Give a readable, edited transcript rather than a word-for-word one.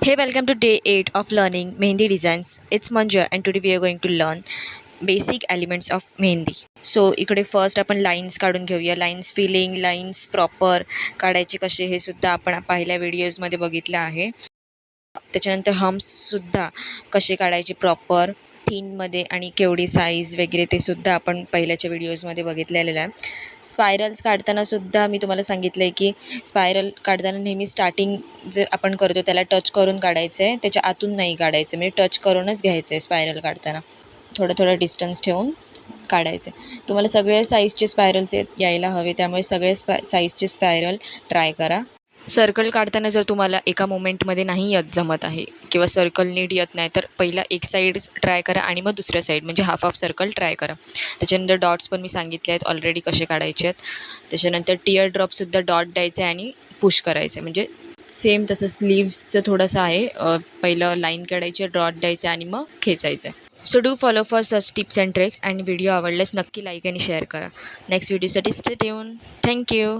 Hey, welcome to day 8 of learning Mehendi designs. It's Manja and today we are going to learn basic elements of Mehendi. So इकडे first आपण lines काढून घेऊया. Lines feeling, lines proper काढायचे कसे हे सुद्धा आपण पहिल्या व्हिडिओजमध्ये बघितलं आहे. त्याच्यानंतर हम्प्ससुद्धा कसे काढायचे प्रॉपर थीनमध्ये आणि केवढी साईज वगैरे ते सुद्धा आपण पहिल्याच्या व्हिडिओजमध्ये बघितलेलं आहे. स्पायरल्स काढतानासुद्धा मी तुम्हाला सांगितलं आहे की स्पायरल काढताना नेहमी स्टार्टिंग जे आपण करतो त्याला टच करून काढायचं आहे, त्याच्या आतून नाही काढायचं. म्हणजे टच करूनच घ्यायचं आहे स्पायरल काढताना, थोडं डिस्टन्स ठेवून काढायचे. तुम्हाला सगळे साईजचे स्पायरल्स यायला हवे, त्यामुळे सगळे साईजचे स्पायरल ट्राय करा. सर्कल काढताना जर तुम्हाला एका मोमेंटमध्ये नाही जमत आहे किंवा सर्कल नीट येत नाही, तर पहिला एक साईड ट्राय करा आणि मग दुसऱ्या साईड म्हणजे हाफ सर्कल ट्राय करा. त्याच्यानंतर डॉट्स पण मी सांगितले आहेत ऑलरेडी कसे काढायचे आहेत. त्याच्यानंतर टियर ड्रॉपसुद्धा डॉट द्यायचं आहे आणि पुश करायचं आहे. म्हणजे सेम तसं स्लीव्सचं थोडंसं आहे. पहिलं लाईन काढायची, डॉट द्यायचं आणि मग खेचायचं आहे. So do follow for such tips and tricks. आणि व्हिडिओ आवडल्यास नक्की लाईक आणि शेअर करा. नेक्स्ट व्हिडिओसाठी स्टे ट्यून. थँक्यू.